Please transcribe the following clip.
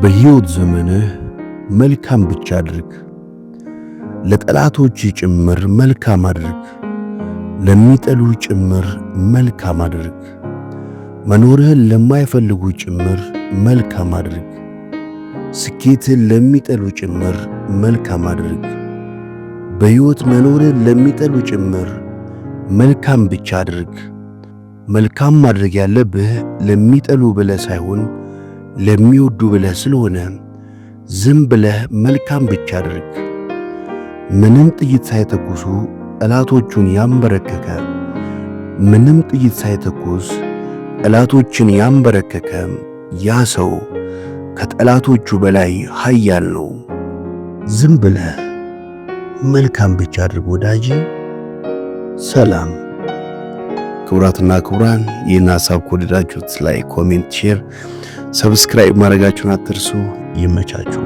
በሕይወት ዘመንህ መልካም ብቻ አድርግ። ለጠላቶች ጭምር መልካም አድርግ። ለሚጠሉ ጭምር መልካም አድርግ። መኖርህን ለማይፈልጉ ጭምር መልካም አድርግ። ስኬትህን ለሚጠሉ ጭምር መልካም አድርግ። በሕይወት መኖርህን ለሚጠሉ ጭምር መልካም ብቻ አድርግ። መልካም ማድረግ ያለብህ ለሚጠሉ ብለህ ሳይሆን ለሚወዱ ብለህ ስለሆነ ዝም ብለህ መልካም ብቻ አድርግ። ምንም ጥይት ሳይተኩሱ ጠላቶቹን ያንበረከከ ምንም ጥይት ሳይተኩስ ጠላቶችን ያንበረከከ ያ ሰው ከጠላቶቹ በላይ ኃያል ነው። ዝም ብለህ መልካም ብቻ አድርግ ወዳጄ። ሰላም። ክቡራትና ክቡራን ይህን ሐሳብ ከወደዳችሁት ላይ ኮሜንት፣ ሼር፣ ሰብስክራይብ ማድረጋችሁን አትርሱ። ይመቻችሁ።